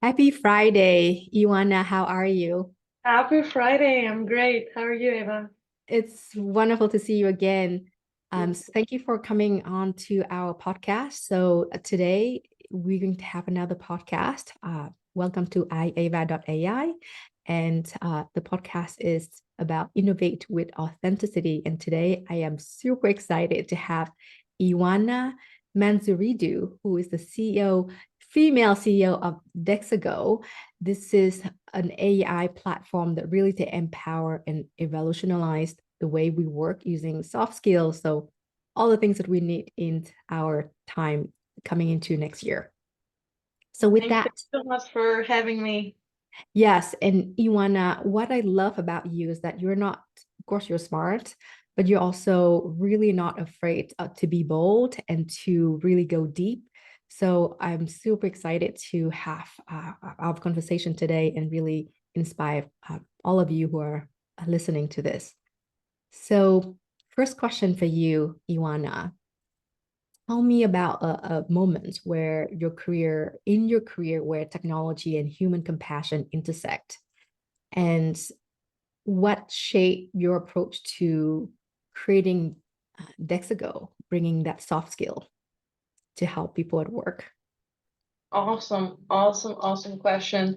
Happy Friday, Ioanna. How are you? Happy Friday. I'm great. How are you, Eva? It's wonderful to see you again. So thank you for coming on to our podcast. Today we're going to have another podcast. Welcome to IwA.ai. And the podcast is about innovate with authenticity. And today I am super excited to have Ioanna Manzuridu, who is the CEO, female CEO of Dexago. This is an AI platform that really to empower and evolutionize the way we work using soft skills. So all the things that we need in our time coming into next year. So with Thank you that, so much for having me. yes, and Iwana, what I love about you is that you're not, of course, you're smart, but you're also really not afraid to be bold and to really go deep. So I'm super excited to have our conversation today and really inspire all of you who are listening to this. So, first question for you, Iwana. Tell me about a moment where in your career, where technology and human compassion intersect, and what shaped your approach to creating Dexago, bringing that soft skill to help people at work. Awesome question.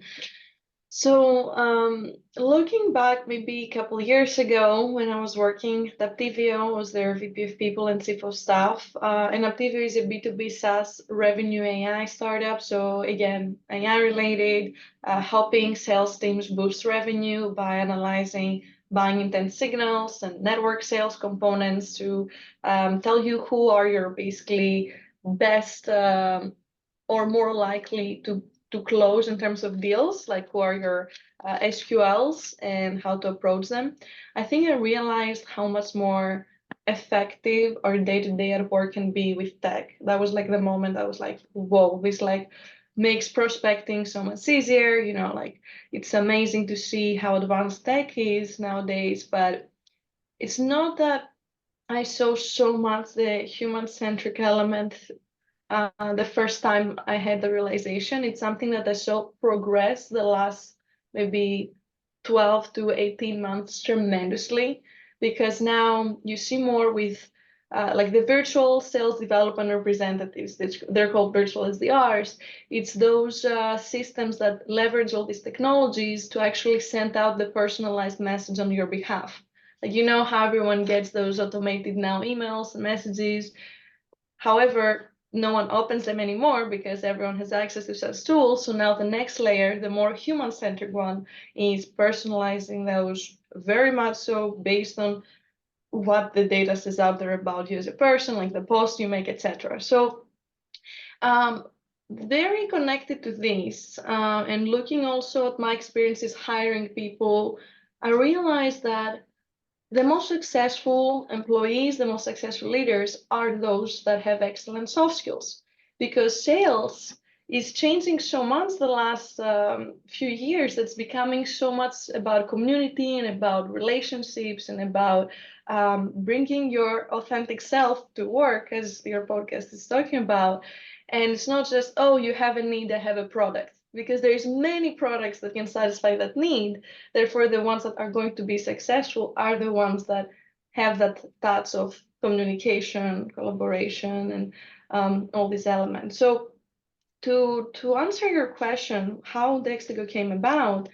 Looking back maybe a couple of years ago when I was working at IwA, was their VP of People and Chief of Staff. And IwA is a B2B SaaS revenue AI startup. So again, AI related, helping sales teams boost revenue by analyzing buying intent signals and network sales components to tell you who are your basically best or more likely to close in terms of deals, like who are your SQLs and how to approach them. I think I realized how much more effective our day-to-day at work can be with tech. That was like the moment I was like, whoa, this like makes prospecting so much easier. Like it's amazing to see how advanced tech is nowadays, but it's not that I saw so much the human-centric element the first time I had the realization. It's something that I saw progress the last maybe 12 to 18 months tremendously, because now you see more with like the virtual sales development representatives. They're called virtual SDRs. It's those systems that leverage all these technologies to actually send out the personalized message on your behalf. Like, you know how everyone gets those automated now emails and messages. However, no one opens them anymore because everyone has access to such tools. So now the next layer, the more human-centered one, is personalizing those very much so based on what the data says out there about you as a person, like the post you make, etc. So um, very connected to this, and looking also at my experiences hiring people, I realized that the most successful employees, the most successful leaders are those that have excellent soft skills, because sales is changing so much the last few years. It's becoming so much about community and about relationships and about bringing your authentic self to work, as your podcast is talking about. And it's not just, oh, you have a need, I have a product, because there's many products that can satisfy that need. Therefore, the ones that are going to be successful are the ones that have that touch of communication, collaboration, and all these elements. So to answer your question, how Dexago came about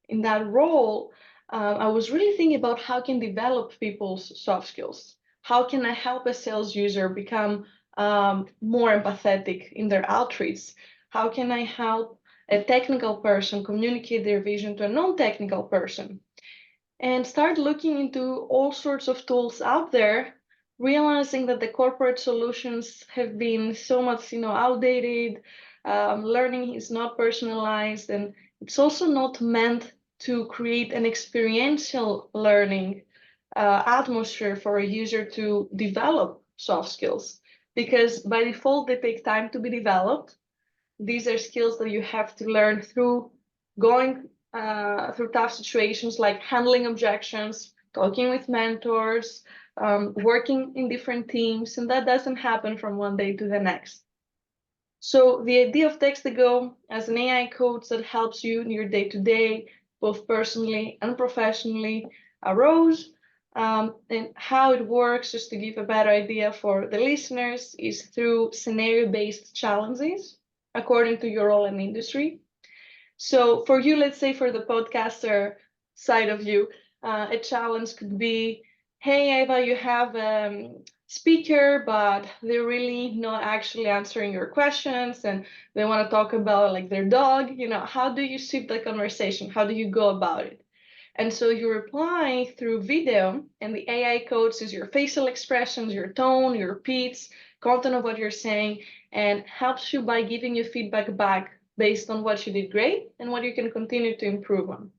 in that role, I was really thinking about how I can develop people's soft skills. How can I help a sales user become more empathetic in their outreach? How can I help a technical person communicate their vision to a non-technical person? And start looking into all sorts of tools out there, realizing that the corporate solutions have been so much, outdated. Learning is not personalized, and it's also not meant to create an experiential learning atmosphere for a user to develop soft skills, because by default they take time to be developed. These are skills that you have to learn through going through tough situations, like handling objections, talking with mentors, working in different teams, and that doesn't happen from one day to the next. So the idea of Text to Go as an AI coach that helps you in your day-to-day, both personally and professionally, arose. And how it works, just to give a better idea for the listeners, is through scenario-based challenges according to your role and industry. So for you, let's say for the podcaster side of you, a challenge could be, hey, Eva, you have a speaker, but they're really not actually answering your questions and they want to talk about like their dog. How do you shift the conversation? How do you go about it? And so you reply through video, and the AI coaches your facial expressions, your tone, your pitch, content of what you're saying, and helps you by giving you feedback back based on what you did great and what you can continue to improve on,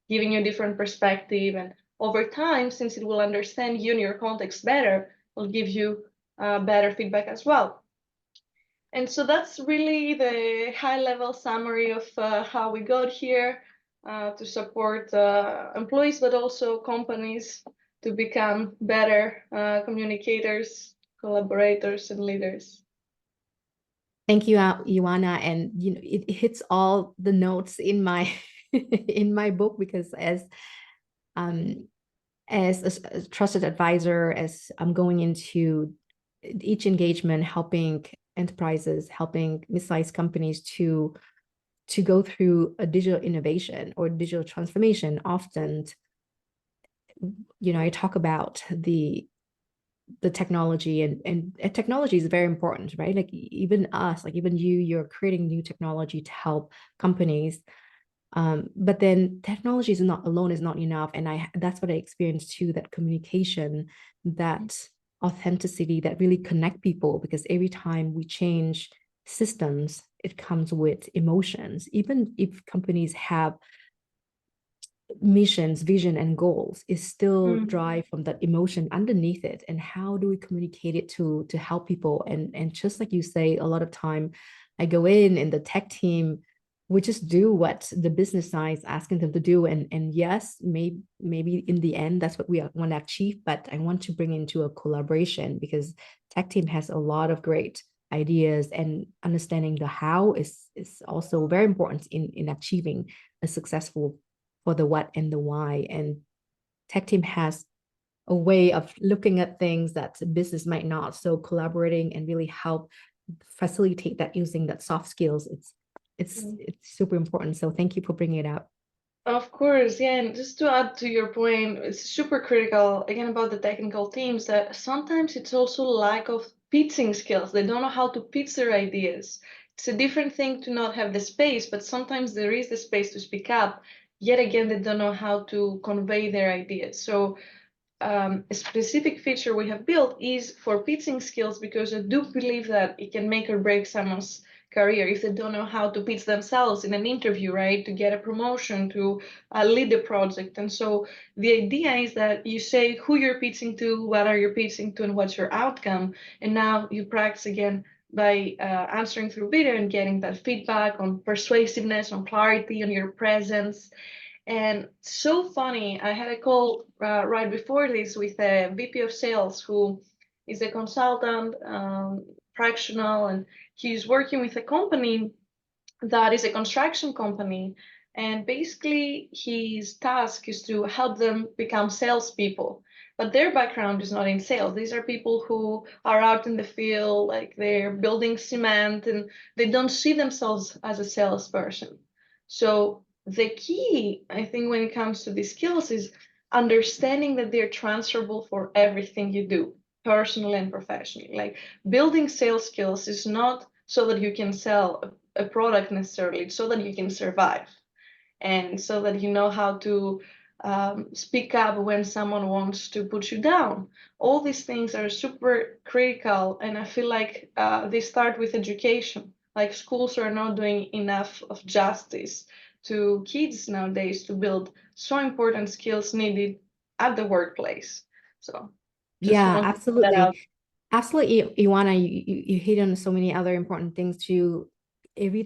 giving you a different perspective. And over time, since it will understand you and your context better, will give you better feedback as well. And so that's really the high level summary of how we got here to support employees, but also companies to become better communicators, collaborators, and leaders. Thank you, Ioanna. And it hits all the notes in my in my book, because um, as a trusted advisor, as I'm going into each engagement, helping enterprises, helping mid-sized companies to go through a digital innovation or digital transformation, often, I talk about the technology, and technology is very important, right? Like even us, like even you're creating new technology to help companies. But then technology is not alone, is not enough. And that's what I experienced too, that communication, that authenticity that really connect people, because every time we change systems, it comes with emotions. Even if companies have missions, vision, and goals, is still drive from that emotion underneath it. And how do we communicate it to help people? And just like you say, a lot of time I go in the tech team, we just do what the business side is asking them to do. And yes, maybe in the end that's what we want to achieve, but I want to bring into a collaboration, because tech team has a lot of great ideas, and understanding the how is also very important in achieving a successful for the what and the why. And tech team has a way of looking at things that business might not. So collaborating and really help facilitate that using that soft skills, it's super important. So thank you for bringing it up. Of course, yeah, and just to add to your point, it's super critical again about the technical teams that sometimes it's also lack of pitching skills. They don't know how to pitch their ideas. It's a different thing to not have the space, but sometimes there is the space to speak up. Yet again, they don't know how to convey their ideas. So a specific feature we have built is for pitching skills, because I do believe that it can make or break someone's career if they don't know how to pitch themselves in an interview, right? To get a promotion, to lead the project. And so the idea is that you say who you're pitching to, what are you pitching to, and what's your outcome. And now you practice again by answering through video and getting that feedback on persuasiveness, on clarity, on your presence. And so funny, I had a call right before this with a VP of sales who is a consultant, fractional, and he's working with a company that is a construction company. And basically, his task is to help them become salespeople. But their background is not in sales. These are people who are out in the field, like they're building cement, and they don't see themselves as a salesperson. So the key, I think, when it comes to these skills is understanding that they're transferable for everything you do, personally and professionally. Like building sales skills is not so that you can sell a product necessarily, it's so that you can survive, and so that you know how to speak up when someone wants to put you down. All these things are super critical, and I feel like they start with education. Like schools are not doing enough of justice to kids nowadays to build so important skills needed at the workplace. So just Yeah, want to put that absolutely. out. Absolutely, Ioanna, you hit on so many other important things too. Every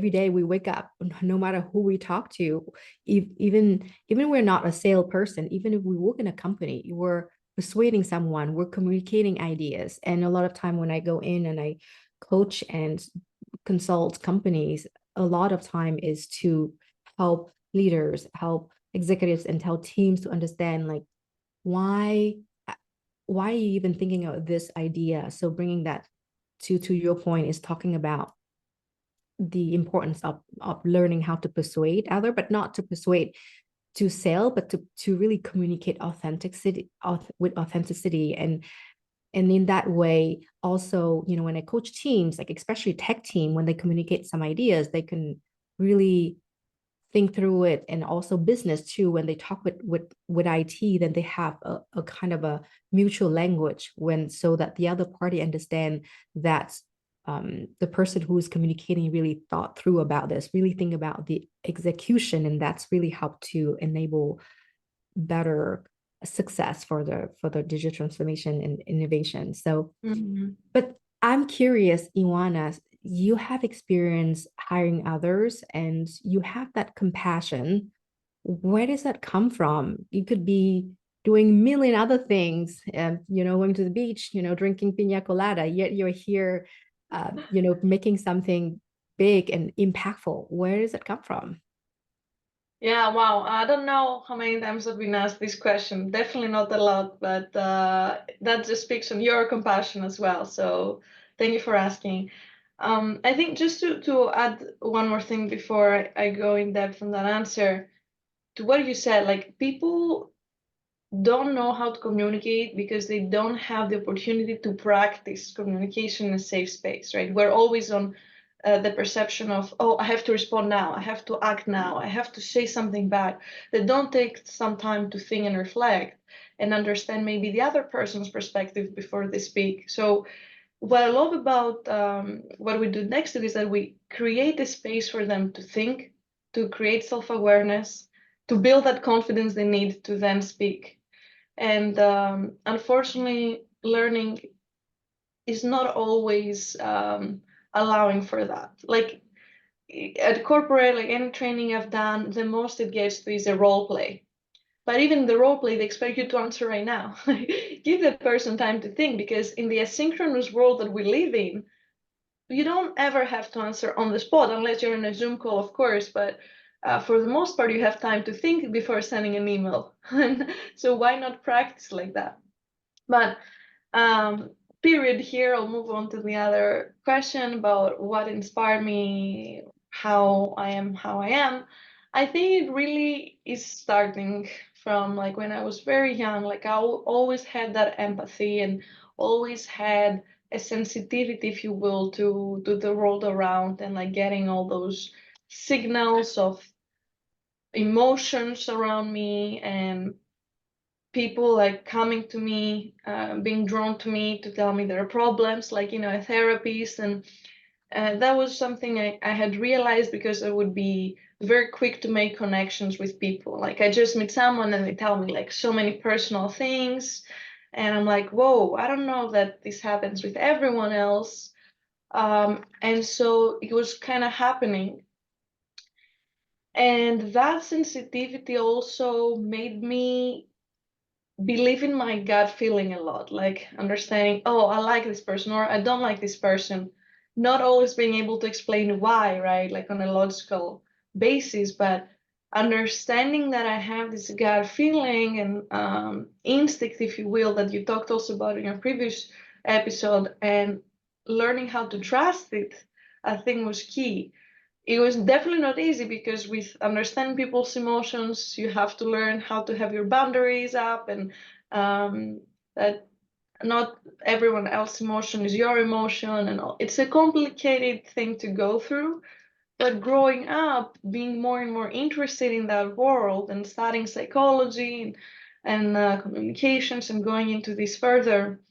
day we wake up, no matter who we talk to, even we're not a salesperson, even if we work in a company, we're persuading someone, we're communicating ideas. And a lot of time when I go in and I coach and consult companies a lot of time is to help leaders, help executives, and tell teams to understand like why why are you even thinking of this idea. So bringing that to your point is talking about the importance of learning how to persuade other, but not to persuade to sell, but to really communicate authenticity with authenticity. And in that way also, you know, when I coach teams, like especially tech team, when they communicate some ideas, they can really think through it. And also business too, when they talk with IT, then they have a kind of a mutual language, when so that the other party understand that the person who is communicating really thought through about this, really think about the execution, and that's really helped to enable better success for the digital transformation and innovation. So, Mhm. but I'm curious, Ioanna, you have experience hiring others and you have that compassion. Where does that come from? You could be doing a million other things, and you know, going to the beach, you know, drinking pina colada, yet you're here, you know, making something big and impactful. Where does it come from? Yeah, wow. I don't know how many times I've been asked this question. Definitely not a lot, but that just speaks on your compassion as well. So thank you for asking. I think just to add one more thing before I go in depth on that answer to what you said, like people don't know how to communicate because they don't have the opportunity to practice communication in a safe space, right? We're always on the perception of, oh, I have to respond now, I have to act now, I have to say something back. They don't take some time to think and reflect and understand maybe the other person's perspective before they speak. So what I love about what we do next to this is that we create a space for them to think, to create self-awareness, to build that confidence they need to then speak. And unfortunately, learning is not always allowing for that. Like at corporate, like any training I've done, the most it gets to is a role play. But even the role play, they expect you to answer right now. Give the person time to think, because in the asynchronous world that we live in, you don't ever have to answer on the spot unless you're in a Zoom call, of course. But for the most part, you have time to think before sending an email. So why not practice like that? But um, period here, I'll move on to the other question about what inspired me, how I am. I think it really is starting from like when I was very young. Like I always had that empathy and always had a sensitivity, if you will, to the world around, and like getting all those signals of emotions around me, and people like coming to me, being drawn to me to tell me their problems, like, you know, a therapist. And that was something I had realized because I would be very quick to make connections with people. Like I just meet someone and they tell me like so many personal things. And I'm like, whoa, I don't know that this happens with everyone else. And so it was kind of happening. And that sensitivity also made me believe in my gut feeling a lot, like understanding, oh, I like this person or I don't like this person, not always being able to explain why, right? Like on a logical basis, but understanding that I have this gut feeling and instinct, if you will, that you talked also about in your previous episode, and learning how to trust it, I think was key. It was definitely not easy because with understanding people's emotions, you have to learn how to have your boundaries up, and that not everyone else's emotion is your emotion, and all. It's a complicated thing to go through. But growing up, being more and more interested in that world and studying psychology and communications and going into this further,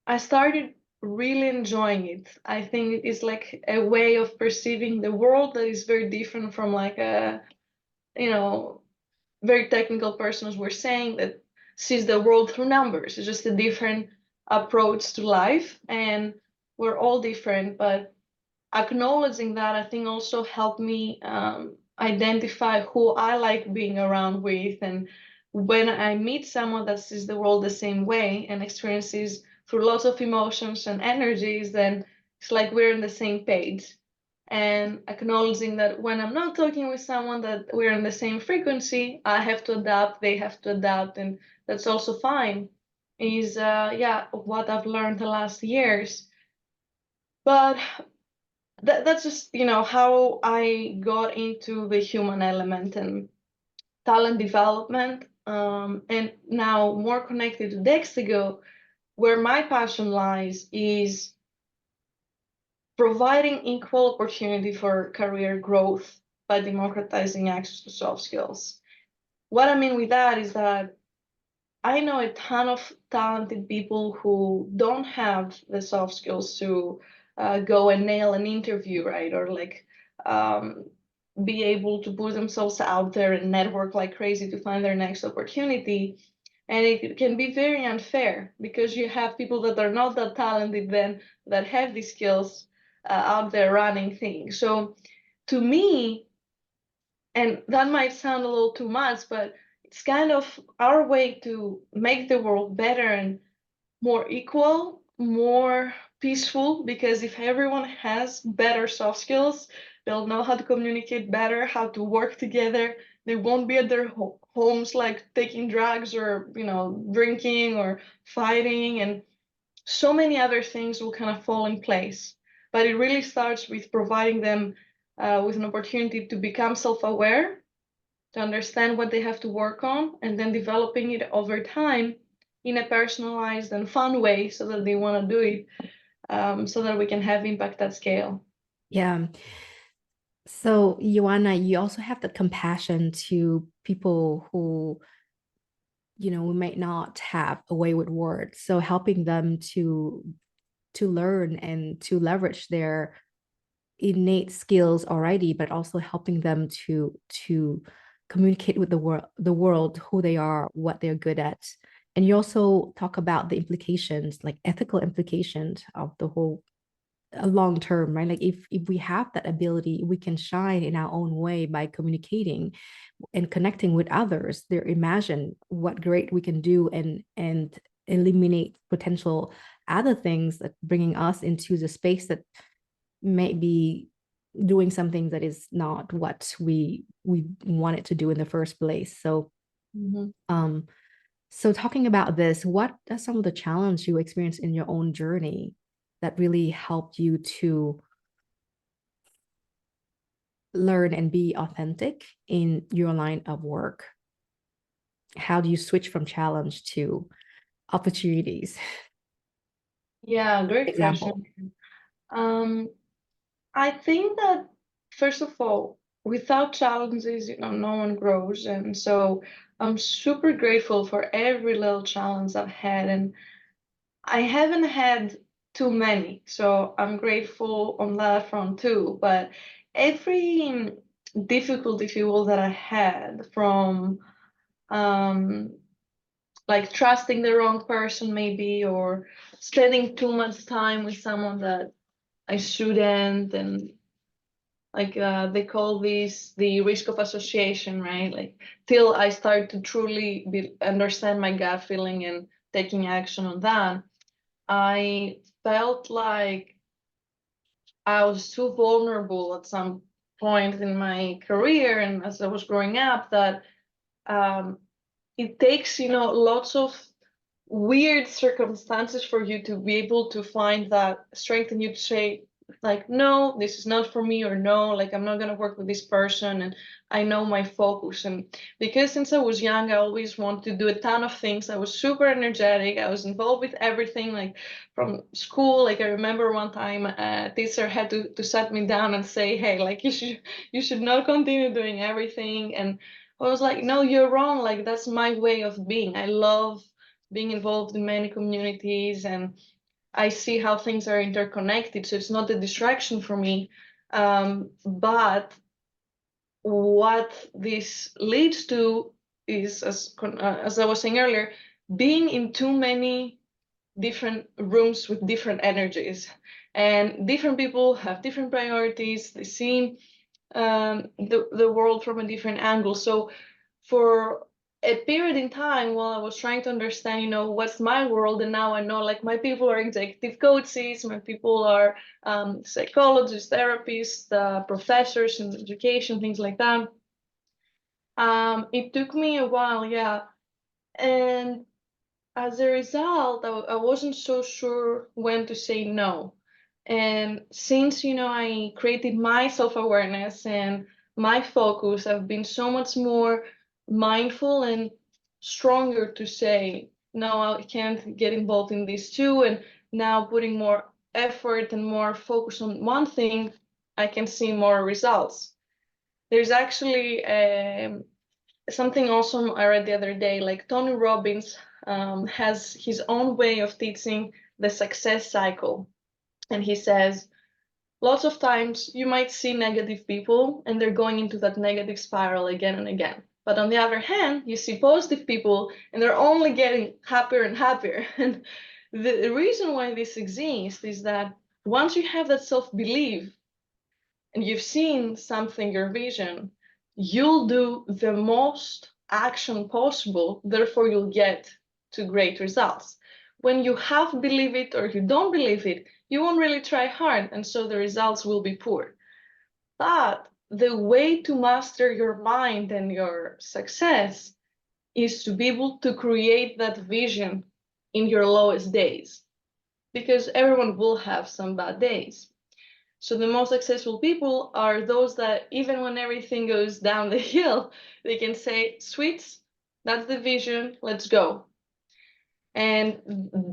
I started really enjoying it. I think it's like a way of perceiving the world that is very different from like a, you know, very technical person, as we're saying, that sees the world through numbers. It's just a different approach to life, and we're all different. But acknowledging that, I think, also helped me identify who I like being around with. And when I meet someone that sees the world the same way and experiences through lots of emotions and energies, then it's like we're on the same page. and acknowledging that when I'm not talking with someone that we're on the same frequency, I have to adapt, they have to adapt, and that's also fine. Is yeah, what I've learned the last years. But that's just, how I got into the human element and talent development. And now more connected to Dexago, where my passion lies is providing equal opportunity for career growth by democratizing access to soft skills. What I mean with that is that I know a ton of talented people who don't have the soft skills to go and nail an interview, right? Or like um, be able to put themselves out there and network like crazy to find their next opportunity. And it can be very unfair because you have people that are not that talented then that have these skills out there running things. So to me, and that might sound a little too much, but it's kind of our way to make the world better and more equal, more peaceful, because if everyone has better soft skills, they'll know how to communicate better, how to work together. They won't be at their homes like taking drugs or, drinking or fighting, and so many other things will kind of fall in place. But it really starts with providing them with an opportunity to become self-aware, to understand what they have to work on, and then developing it over time in a personalized and fun way so that they want to do it, so that we can have impact at scale. Yeah. So, Ioanna, you also have the compassion to people who, we might not have a way with words. So helping them to learn and to leverage their innate skills already, but also helping them to communicate with the world, who they are, what they're good at. And you also talk about the implications, like ethical implications of the whole long term, right? Like if we have that ability, we can shine in our own way by communicating and connecting with others. They imagine what great we can do and eliminate potential other things that bringing us into the space that may be doing something that is not what we wanted to do in the first place. So Mm-hmm. so talking about this, what are some of the challenges you experienced in your own journey that really helped you to learn and be authentic in your line of work? How do you switch from challenge to opportunities? Yeah, great Example. question. Um, I think that first of all, without challenges, no one grows, and so I'm super grateful for every little challenge I've had, and I haven't had too many, so I'm grateful on that front too. But every difficulty, if you will, that I had from um, like trusting the wrong person, maybe, or spending too much time with someone that I shouldn't, and like they call this the risk of association, right? Like till I start to truly understand my gut feeling and taking action on that, I felt like I was too vulnerable at some point in my career and as I was growing up that um, it takes, lots of weird circumstances for you to be able to find that strength in you to say, like, no, this is not for me, or no, like, I'm not going to work with this person. And I know my focus. And because since I was young, I always wanted to do a ton of things. I was super energetic. I was involved with everything, like from school. Like, I remember one time a teacher had to sit me down and say, hey, like, you should not continue doing everything. And I was like, no, you're wrong. Like, that's my way of being. I love being involved in many communities, and I see how things are interconnected. So it's not a distraction for me. But what this leads to is, as I was saying earlier, being in too many different rooms with different energies. And different people have different priorities. They see the world from a different angle. So for a period in time while I was trying to understand, what's my world, and now I know like my people are executive coaches, my people are psychologists, therapists, professors in education, things like that. It took me a while, yeah, and as a result, I wasn't so sure when to say no. And since, I created my self-awareness and my focus, I've been so much more mindful and stronger to say, no, I can't get involved in this too. And now putting more effort and more focus on one thing, I can see more results. There's actually something awesome I read the other day. Like Tony Robbins has his own way of teaching the success cycle. And he says, lots of times you might see negative people and they're going into that negative spiral again and again. But on the other hand, you see positive people and they're only getting happier and happier. And the reason why this exists is that once you have that self-belief, and you've seen something, your vision, you'll do the most action possible, therefore you'll get to great results. When you half believe it or you don't believe it, you won't really try hard, and so the results will be poor. But the way to master your mind and your success is to be able to create that vision in your lowest days, because everyone will have some bad days. So the most successful people are those that even when everything goes down the hill, they can say, sweets, that's the vision, let's go. And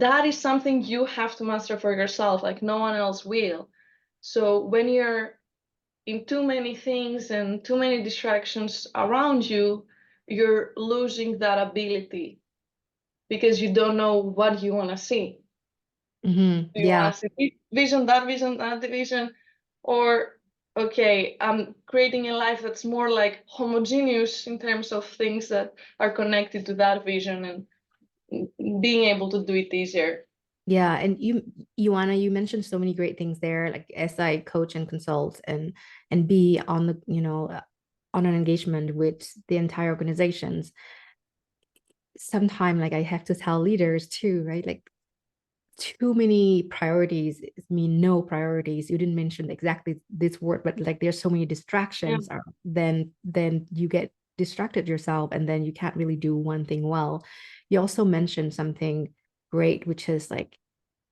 that is something you have to master for yourself, like no one else will. So when you're in too many things and too many distractions around you, you're losing that ability because you don't know what you want to see. Do you Yeah. want to see vision, that vision? Or, okay, I'm creating a life that's more like homogeneous in terms of things that are connected to that vision and being able to do it easier. Yeah, and Ioanna, you mentioned so many great things there, like as I coach and consult and be on the, on an engagement with the entire organizations. Sometimes, like I have to tell leaders too, right? Like too many priorities mean no priorities. You didn't mention exactly this word, but like there's so many Yeah. distractions, then you get distracted yourself, and then you can't really do one thing well. You also mentioned something great, which is like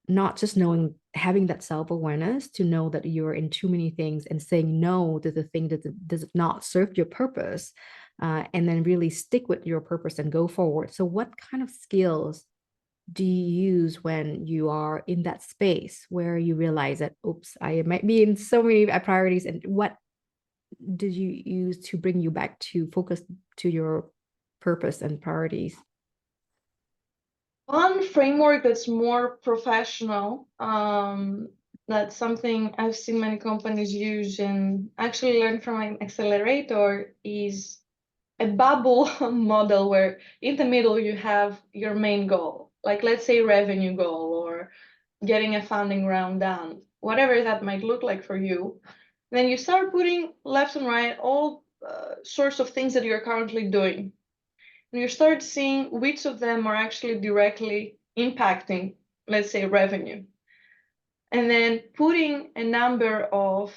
not just knowing, having that self-awareness to know that you're in too many things and saying no to the thing that does not serve your purpose, and then really stick with your purpose and go forward. So what kind of skills do you use when you are in that space where you realize that, oops, I might be in so many priorities, and what did you use to bring you back to focus to your purpose and priorities? One framework that's more professional, that's something I've seen many companies use and actually learned from an accelerator, is a bubble model where in the middle you have your main goal, like let's say revenue goal or getting a funding round done, whatever that might look like for you. Then you start putting left and right all sorts of things that you're currently doing. And you start seeing which of them are actually directly impacting, let's say, revenue. And then putting a number of,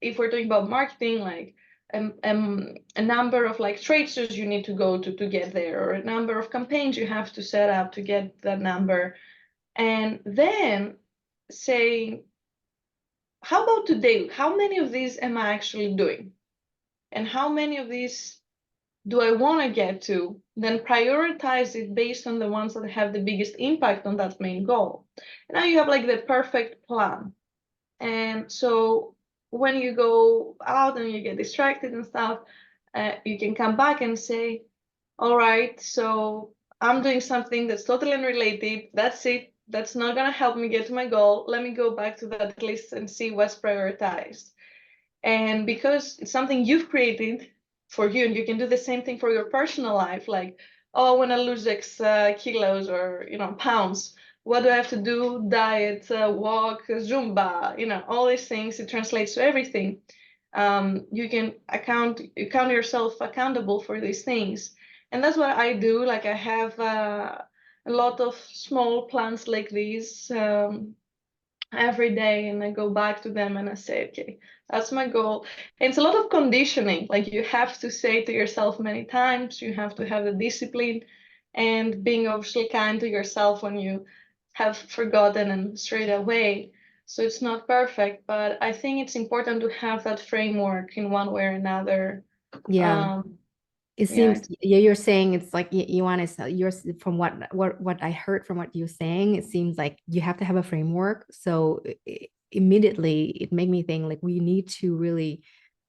if we're talking about marketing, like a number of like trade shows you need to go to get there, or a number of campaigns you have to set up to get that number. And then say, how about today? How many of these am I actually doing? And how many of these do I want to get to? Then prioritize it based on the ones that have the biggest impact on that main goal. And now you have like the perfect plan. And so when you go out and you get distracted and stuff, you can come back and say, all right, so I'm doing something that's totally unrelated. That's it. That's not going to help me get to my goal. Let me go back to that list and see what's prioritized. And because it's something you've created for you, and you can do the same thing for your personal life, like, oh, I want to lose X kilos or, pounds. What do I have to do? Diet, walk, Zumba, all these things. It translates to everything. You can count yourself accountable for these things. And that's what I do. Like I have a lot of small plans like these every day, and I go back to them and I say, okay, that's my goal. And it's a lot of conditioning. Like you have to say to yourself many times, you have to have the discipline and being obviously kind to yourself when you have forgotten and strayed away. So it's not perfect, but I think it's important to have that framework in one way or another. Yeah. Um, It yeah, seems, yeah, you're saying it's like you want to, you're from what I heard from what you're saying, it seems like you have to have a framework. So immediately it made me think like we need to really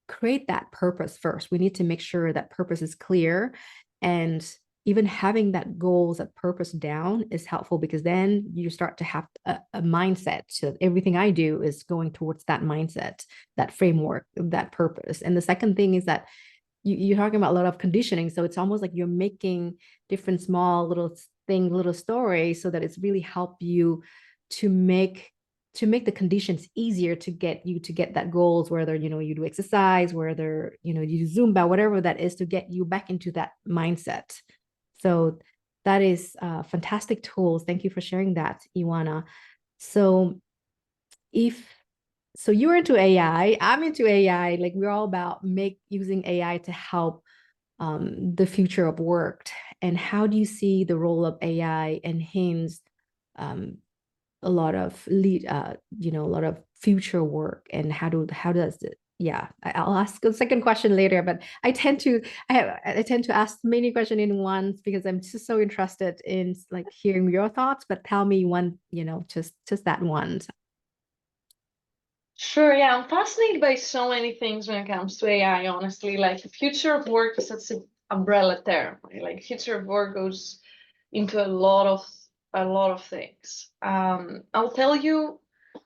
create that purpose first. We need to make sure that purpose is clear, and even having that goals, that purpose down is helpful, because then you start to have a mindset. So everything I do is going towards that mindset, that framework, that purpose. And the second thing is that you're talking about a lot of conditioning. So it's almost like you're making different small little things, little stories, so that it's really help you to make the conditions easier to get you to get that goals, whether you do exercise, whether you do Zumba, whatever that is, to get you back into that mindset. So that is fantastic tools. Thank you for sharing that, Ioanna. So if so you're into AI, I'm into AI, like we're all about make using AI to help the future of work. And how do you see the role of AI enhance um, a lot of a lot of future work, and how does it? Yeah, I'll ask a second question later, but I tend to ask many questions in once because I'm just so interested in like hearing your thoughts. But tell me one, just that one. sure, yeah, I'm fascinated by so many things when it comes to AI, honestly. Like future of work is such an umbrella term, right? Like future of work goes into a lot of things. I'll tell you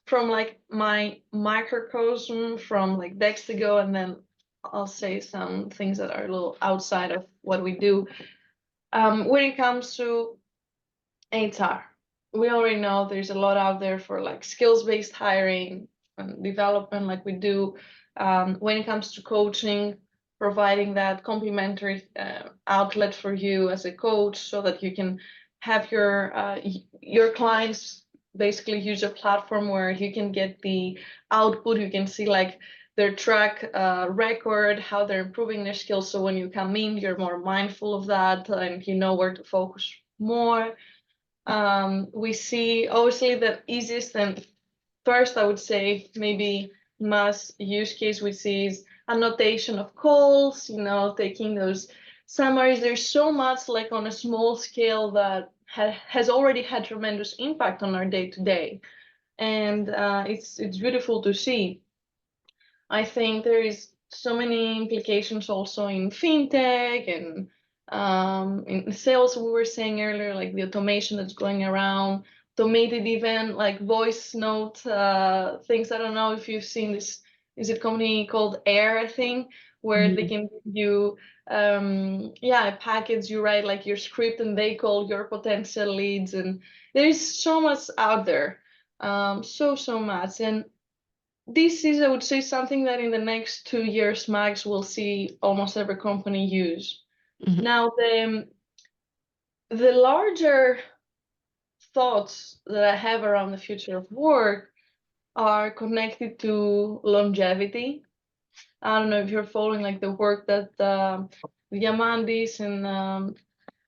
from like my microcosm from like decades ago, and then I'll say some things that are a little outside of what we do. When it comes to HR. We already know there's a lot out there for like skills-based hiring and development, like we do. When it comes to coaching, providing that complementary outlet for you as a coach, so that you can have your clients basically use a platform where you can get the output. You can see like their track record, how they're improving their skills. So when you come in, you're more mindful of that and you know where to focus more. We see obviously the easiest and first, I would say maybe mass use case we see is annotation of calls, taking those summaries. There's so much like on a small scale that has already had tremendous impact on our day to day, and it's beautiful to see. I think there is so many implications also in fintech and in sales. We were saying earlier, like the automation that's going around, automated even like voice note things. I don't know if you've seen this. Is it company called Air, I think, where they Mhm. can give you a package, you write like your script and they call your potential leads, and there's so much out there, so much. And this is, I would say, something that in the next 2 years max we'll see almost every company use. Mhm. Now, the larger thoughts that I have around the future of work are connected to longevity. I don't know if you're following like the work that Diamandis and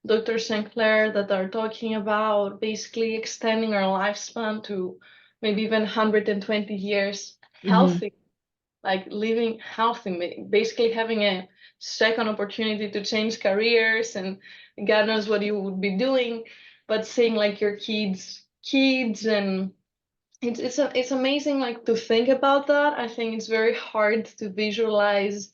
Dr. Sinclair that are talking about basically extending our lifespan to maybe even 120 years Mhm. healthy, like living healthy, basically having a second opportunity to change careers, and God knows what you would be doing, but seeing like your kids, and it's amazing like to think about that. I think it's very hard to visualize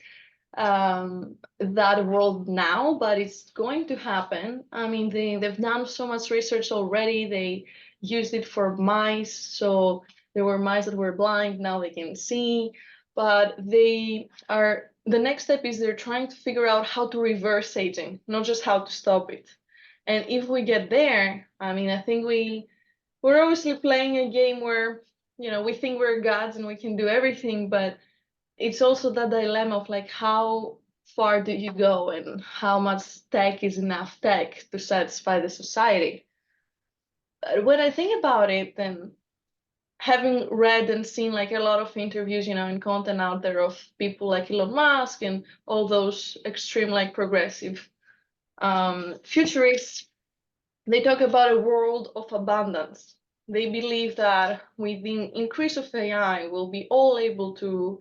that world now, but it's going to happen. I mean, they've done so much research already. They used it for mice, so there were mice that were blind, now they can see. But the next step is they're trying to figure out how to reverse aging, not just how to stop it. And if we get there, I mean, I think we're obviously playing a game where, we think we're gods and we can do everything, but it's also that dilemma of like how far do you go and how much tech is enough tech to satisfy the society. But when I think about it, then having read and seen like a lot of interviews, and content out there of people like Elon Musk and all those extreme like progressive futurists, they talk about a world of abundance. They believe that with the increase of AI, we'll be all able to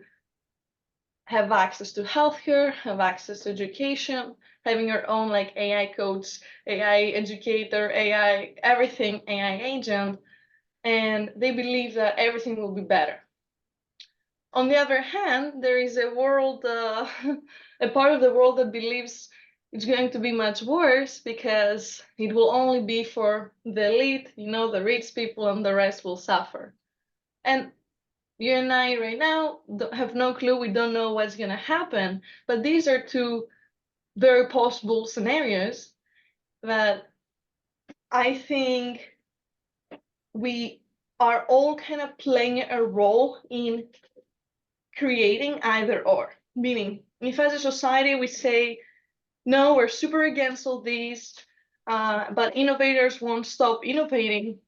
have access to healthcare, have access to education, having your own like AI coach, AI educator, AI everything, AI agent, and they believe that everything will be better. On the other hand, there is a world, a part of the world that believes it's going to be much worse because it will only be for the elite, the rich people, and the rest will suffer. And you and I right now have no clue. We don't know what's going to happen. But these are two very possible scenarios that I think we are all kind of playing a role in creating either or. Meaning, if as a society we say, no, we're super against all these, but innovators won't stop innovating,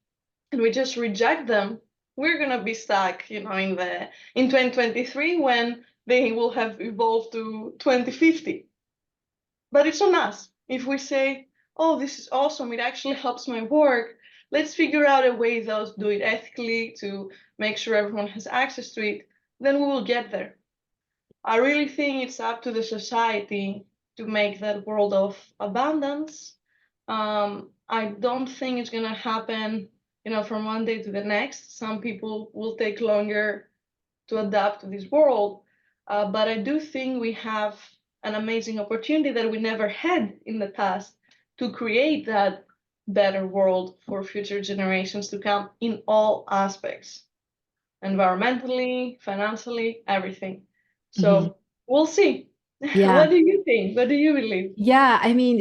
and we just reject them, we're gonna be stuck, in 2023 when they will have evolved to 2050. But it's on us. If we say, oh, this is awesome, it actually helps my work, let's figure out a way to do it ethically to make sure everyone has access to it, then we will get there. I really think it's up to the society to make that world of abundance. I don't think it's gonna happen, from one day to the next. Some people will take longer to adapt to this world, but I do think we have an amazing opportunity that we never had in the past to create that better world for future generations to come in all aspects, environmentally, financially, everything. Mhm. So we'll see. What Yeah. do you think? What do you believe? Yeah, I mean,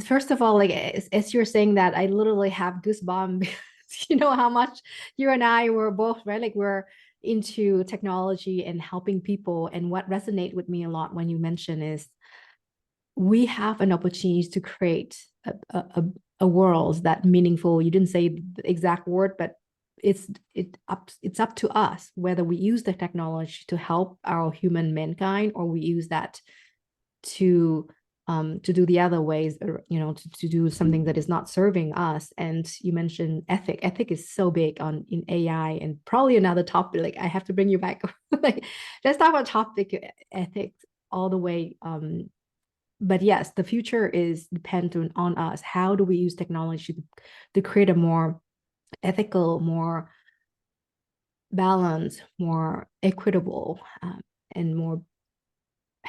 first of all, like as you're saying that, I literally have goosebumps because you know how much you and I were both, right? Like we're into technology and helping people. And what resonate with me a lot when you mention is we have an opportunity to create a world that meaningful. You didn't say the exact word, but it's up to us whether we use the technology to help our human mankind or we use that to to do the other ways, or to do something that is not serving us. And you mentioned ethic is so big on in AI, and probably another topic, like I have to bring you back. Like let's talk about topic ethics all the way. But yes, the future is dependent on us. How do we use technology to create a more ethical, more balanced, more equitable, and more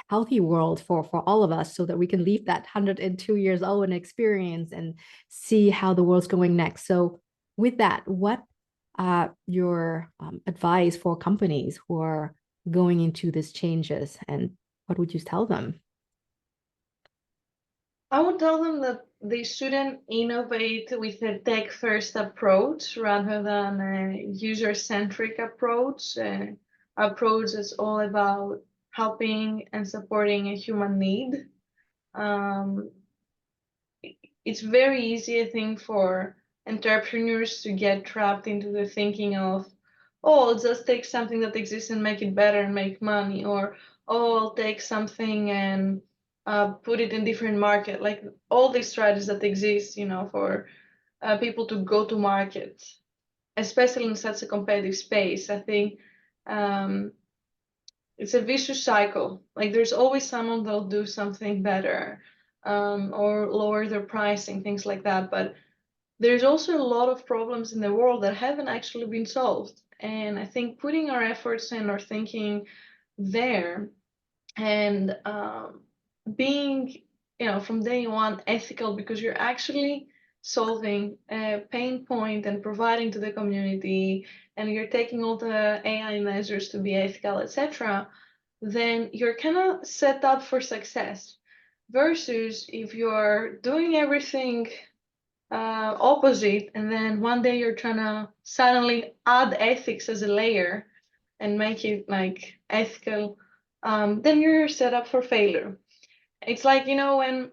healthy world for all of us, so that we can leave that 102 years old and experience and see how the world's going next. So with that, what your advice for companies who are going into these changes, and what would you tell them? I would tell them that they shouldn't innovate with a tech-first approach rather than a user-centric approach. Approach is all about helping and supporting a human need. Um, it's very easy, I think, for entrepreneurs to get trapped into the thinking of, oh, I'll just take something that exists and make it better and make money, or oh, I'll take something and put it in different market. Like all these strategies that exist, for people to go to market, especially in such a competitive space. I think um, it's a vicious cycle. Like there's always someone that'll do something better, or lower their pricing, things like that. But there's also a lot of problems in the world that haven't actually been solved. And I think putting our efforts and our thinking there, and being, from day one ethical, because you're actually solving a pain point and providing to the community, and you're taking all the AI measures to be ethical, etc., then you're kind of set up for success. Versus if you're doing everything opposite, and then one day you're trying to suddenly add ethics as a layer and make it like ethical then you're set up for failure. It's like, when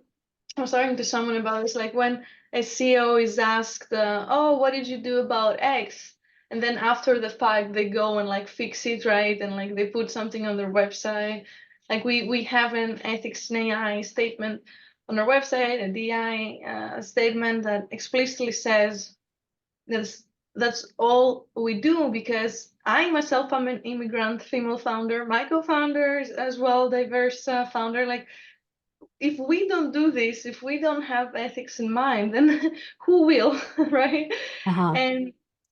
I was talking to someone about this, like when a CEO is asked, "Oh, what did you do about X?" And then after the fact, they go and like fix it, right? And like they put something on their website. Like we have an ethics in AI statement on our website, a DI statement that explicitly says that's that's all we do, because I myself am an immigrant female founder, my co-founder is as well diverse founder. Like if we don't do this, if we don't have ethics in mind, then who will, right? Uh-huh.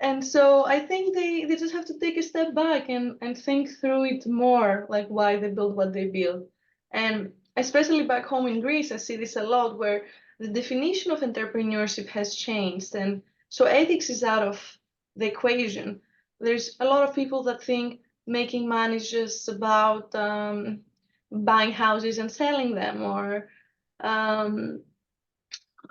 And so I think they just have to take a step back and think through it more, like why they build what they build. And especially back home in Greece, I see this a lot where the definition of entrepreneurship has changed. And so ethics is out of the equation. There's a lot of people that think making money is just about buying houses and selling them, or um,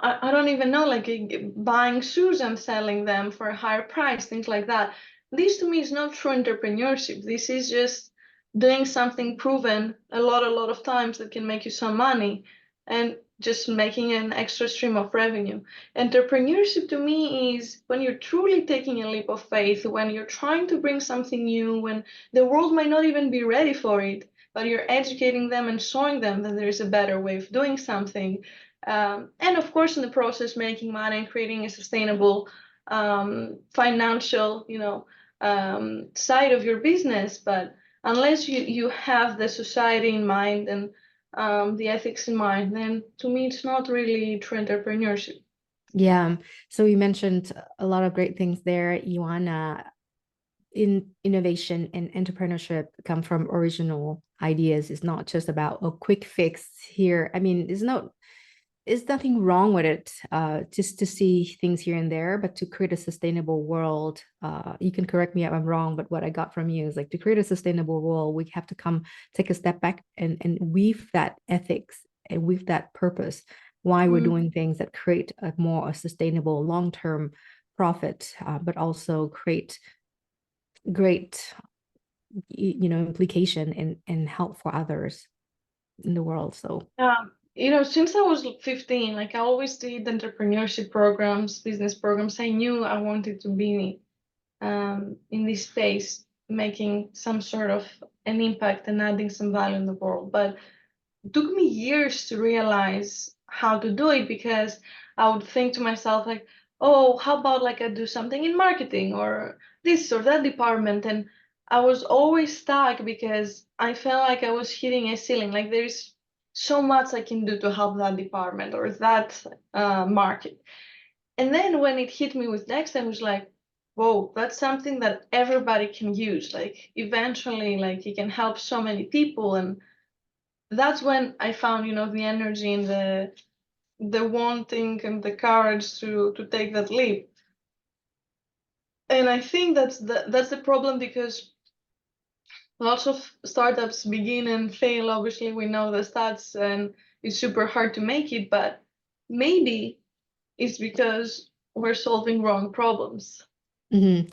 I don't even know, like buying shoes and selling them for a higher price, things like that. This to me is not true entrepreneurship. This is just doing something proven a lot of times that can make you some money and just making an extra stream of revenue. Entrepreneurship to me is when you're truly taking a leap of faith, when you're trying to bring something new, when the world might not even be ready for it, but you're educating them and showing them that there is a better way of doing something, and of course, in the process, making money and creating a sustainable financial, side of your business. But unless you have the society in mind and the ethics in mind, then to me, it's not really true entrepreneurship. Yeah. So you mentioned a lot of great things there, Ioanna. In innovation and entrepreneurship come from original ideas. It's not just about a quick fix here. I mean, there's nothing wrong with it, just to see things here and there, but to create a sustainable world, you can correct me if I'm wrong, but what I got from you is like to create a sustainable world, we have to take a step back and weave that ethics and weave that purpose, why we're Mm. doing things that create a sustainable long-term profit, but also create great, implication and help for others in the world. So Since I was 15, like I always did entrepreneurship programs, business programs. I knew I wanted to be in this space, making some sort of an impact and adding some value in the world. But it took me years to realize how to do it, because I would think to myself like, oh, how about like I do something in marketing or this or that department? And I was always stuck because I felt like I was hitting a ceiling. Like there's so much I can do to help that department or that market. And then when it hit me with next, I was like, whoa, that's something that everybody can use. Like eventually, like it can help so many people. And that's when I found, the energy and the wanting and the courage to take that leap. And I think that's the problem, because lots of startups begin and fail. Obviously, we know the stats, and it's super hard to make it, but maybe it's because we're solving wrong problems.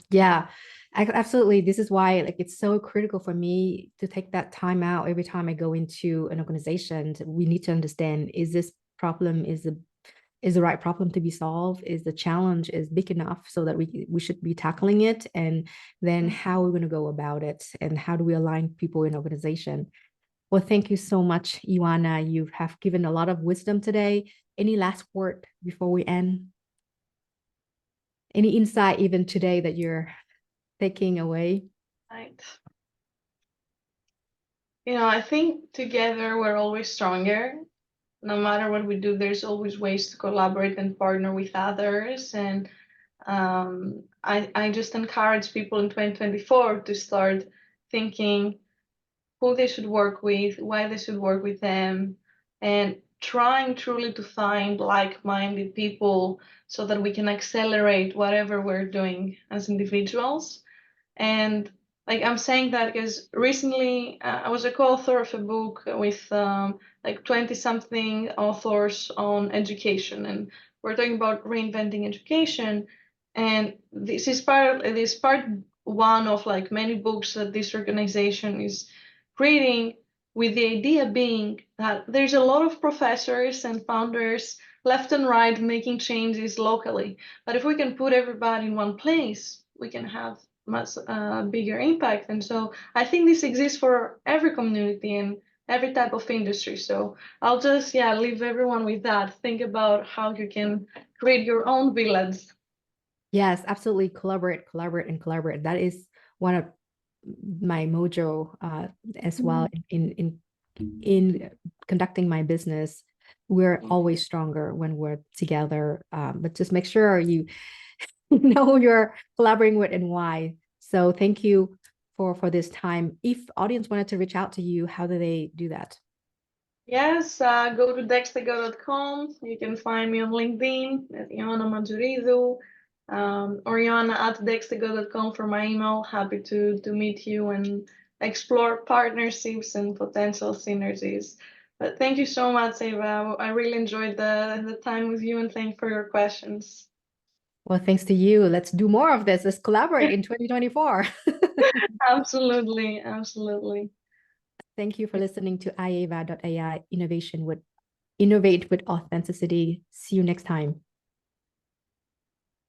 yeah, absolutely. This is why like it's so critical for me to take that time out every time I go into an organization. We need to understand, is this problem is the right problem to be solved? Is the challenge is big enough so that we should be tackling it? And then how are we going to go about it? And how do we align people in organization? Well, thank you so much, Ioanna. You have given a lot of wisdom today. Any last word before we end? Any insight even today that you're taking away? Right. I think together we're always stronger. No matter what we do, there's always ways to collaborate and partner with others. And I just encourage people in 2024 to start thinking who they should work with, why they should work with them, and trying truly to find like-minded people so that we can accelerate whatever we're doing as individuals. And like I'm saying that because recently I was a co-author of a book with like 20 something authors on education, and we're talking about reinventing education. And this part one of like many books that this organization is creating. with the idea being that there's a lot of professors and founders left and right making changes locally. But if we can put everybody in one place, we can have much bigger impact. And so I think this exists for every community and every type of industry. So I'll just, yeah, leave everyone with that. Think about how you can create your own village. Yes, absolutely. Collaborate, collaborate, and collaborate. That is one of my mojo as well in conducting my business. We're always stronger when we're together. But just make sure you know who you're collaborating with and why. So thank you for this time. If audience wanted to reach out to you, how do they do that? Yes, go to dextego.com. You can find me on LinkedIn at Ioanna Majoridu, or Ioanna at dextego.com for my email. Happy to meet you and explore partnerships and potential synergies. But thank you so much, Eva. I really enjoyed the time with you, and thank you for your questions. Well, thanks to you. Let's do more of this. Let's collaborate in 2024. Absolutely, absolutely. Thank you for listening to IwA.ai Innovate with Authenticity. See you next time.